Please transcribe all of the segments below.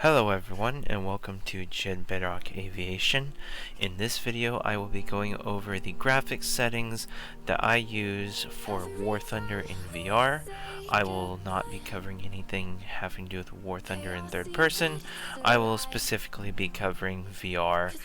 Hello everyone and welcome to JedBedrock Aviation. In this video I will be going over the graphics settings that I use for War Thunder in VR. I will not be covering anything having to do with War Thunder in third person. I will specifically be covering VR,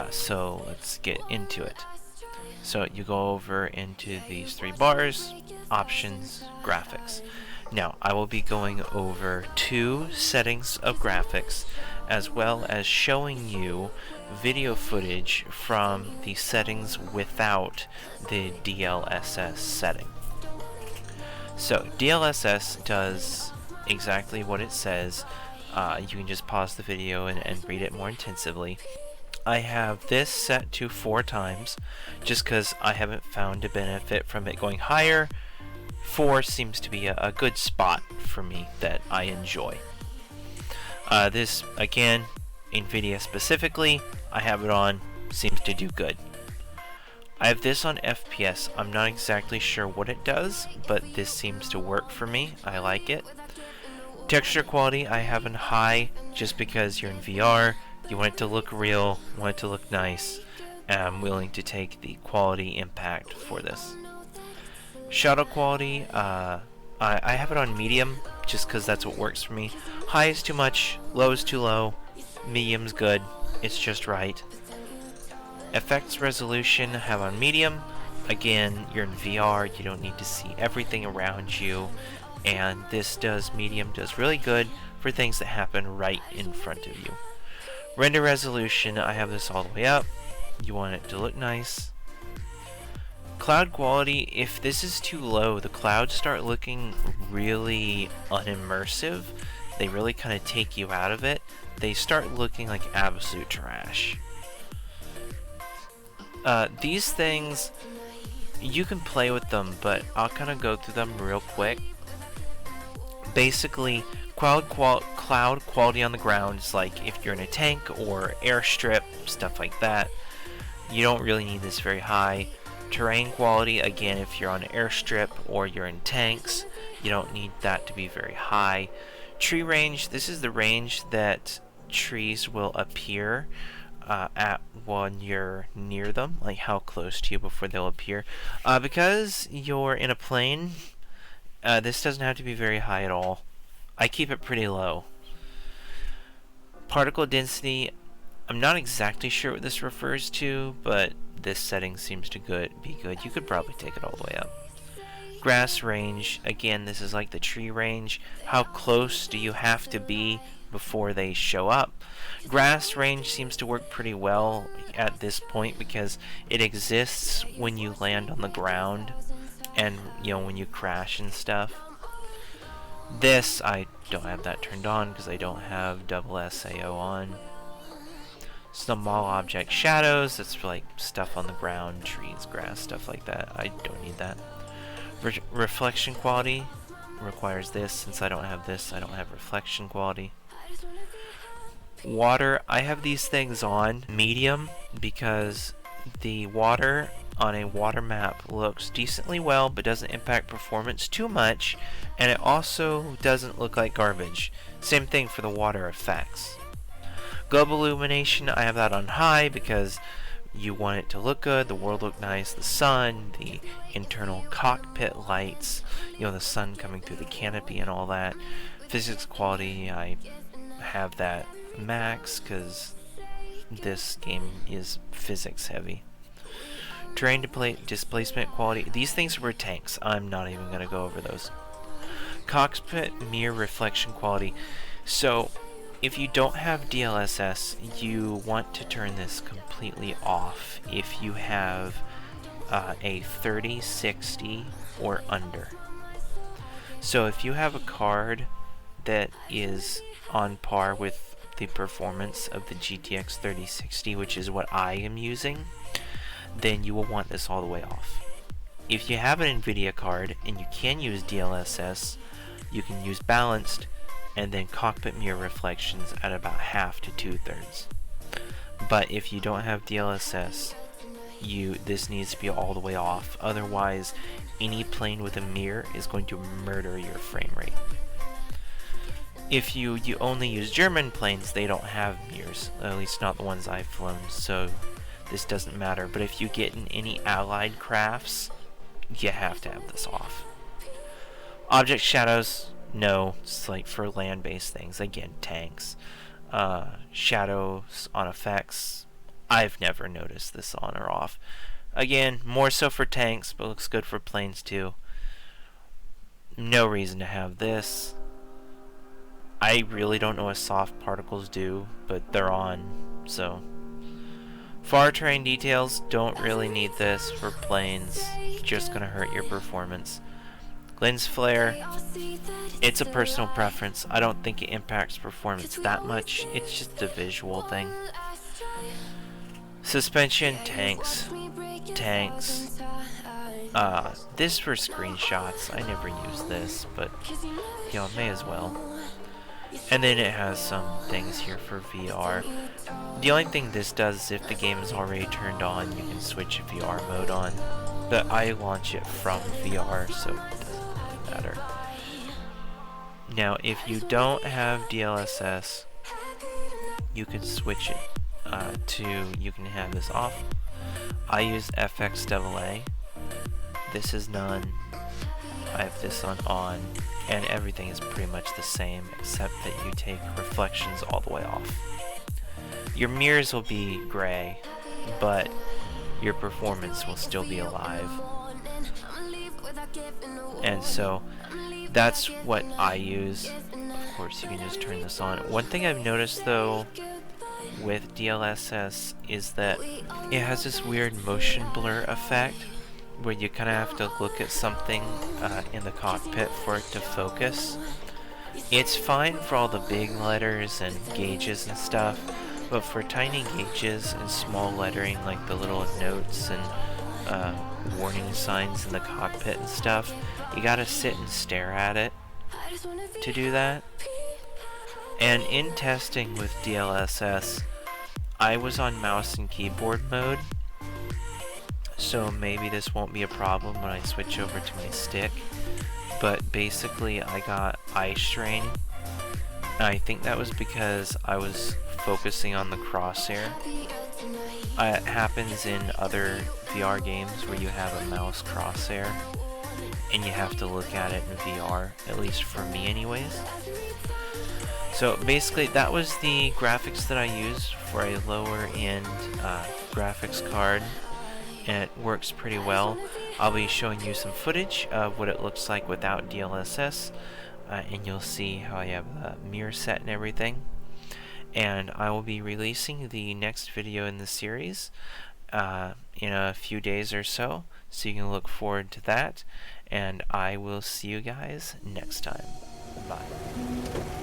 so let's get into it. So you go over into these three bars, options, graphics. Now, I will be going over two settings of graphics, as well as showing you video footage from the settings without the DLSS setting. So, DLSS does exactly what it says. You can just pause the video and read it more intensively. I have this set to 4 times, just because I haven't found a benefit from it going higher. 4 seems to be a good spot for me that I enjoy. This, again, NVIDIA specifically, I have it on, seems to do good. I have this on FPS. I'm not exactly sure what it does, but this seems to work for me. I like it. Texture quality I have on high, just because you're in VR, you want it to look real, want it to look nice, and I'm willing to take the quality impact for this. Shadow quality, I have it on medium, just because that's what works for me. High is too much, low is too low, medium's good, it's just right. Effects resolution, I have on medium. Again, you're in VR, you don't need to see everything around you, and this medium does really good for things that happen right in front of you. Render resolution, I have this all the way up. You want it to look nice. Cloud quality, if this is too low, the clouds start looking really unimmersive. They really kind of take you out of it. They start looking like absolute trash. These things, you can play with them, but I'll kind of go through them real quick. Basically, cloud quality on the ground is like if you're in a tank or airstrip, stuff like that. You don't really need this very high. Terrain quality, again, if you're on an airstrip or you're in tanks, you don't need that to be very high. Tree range, this is the range that trees will appear at when you're near them, like how close to you before they'll appear. Because you're in a plane, this doesn't have to be very high at all. I keep it pretty low. Particle density, I'm not exactly sure what this refers to, but this setting seems to be good. You could probably take it all the way up. Grass range, again, this is like the tree range. How close do you have to be before they show up? Grass range seems to work pretty well at this point because it exists when you land on the ground and, you know, when you crash and stuff. This, I don't have that turned on because I don't have double SAO on. Small object shadows, that's for like stuff on the ground, trees, grass, stuff like that. I don't need that. Reflection quality requires this. Since I don't have this, I don't have reflection quality. Water, I have these things on medium because the water on a water map looks decently well but doesn't impact performance too much, and it also doesn't look like garbage. Same thing for the water effects. Globe illumination, I have that on high because you want it to look good, the world look nice, the sun, the internal cockpit lights, you know, the sun coming through the canopy and all that. Physics quality, I have that max because this game is physics heavy. Terrain displacement quality, these things were tanks, I'm not even going to go over those. Cockpit mirror reflection quality, so if you don't have DLSS, you want to turn this completely off if you have a 3060 or under. So if you have a card that is on par with the performance of the GTX 3060, which is what I am using, then you will want this all the way off. If you have an NVIDIA card and you can use DLSS, you can use balanced and then cockpit mirror reflections at about half to 2/3. But if you don't have DLSS, this needs to be all the way off. Otherwise, any plane with a mirror is going to murder your frame rate. if you only use German planes, they don't have mirrors, at least not the ones I've flown, so this doesn't matter. But if you get in any allied crafts, you have to have this off. Object shadows, no, it's like for land-based things, again, tanks. Shadows on effects, I've never noticed this on or off. Again, more so for tanks, but looks good for planes too. No reason to have this. I really don't know what soft particles do, but they're on, so. Far terrain details, don't really need this for planes, just gonna hurt your performance. Lens flare, it's a personal preference. I don't think it impacts performance that much, it's just a visual thing. Suspension, tanks. This for screenshots, I never use this, but you know, may as well. And then it has some things here for VR. The only thing this does is if the game is already turned on, you can switch VR mode on. But I launch it from VR, so it doesn't really matter. Now, if you don't have DLSS, you can switch it you can have this off. I use FXAA. This is none. I have this on, and everything is pretty much the same, except that you take reflections all the way off. Your mirrors will be gray, but your performance will still be alive. And so, that's what I use. Of course, you can just turn this on. One thing I've noticed, though, with DLSS is that it has this weird motion blur effect where you kind of have to look at something in the cockpit for it to focus. It's fine for all the big letters and gauges and stuff, but for tiny gauges and small lettering like the little notes and warning signs in the cockpit and stuff, you gotta sit and stare at it to do that. And in testing with DLSS, I was on mouse and keyboard mode, so maybe this won't be a problem when I switch over to my stick. But basically I got eye strain. I think that was because I was focusing on the crosshair. It happens in other VR games where you have a mouse crosshair and you have to look at it in VR, at least for me anyways. So basically that was the graphics that I used for a lower end graphics card, and it works pretty well. I'll be showing you some footage of what it looks like without DLSS, and you'll see how I have the mirror set and everything. And I will be releasing the next video in the series in a few days or so you can look forward to that, and I will see you guys next time. Bye.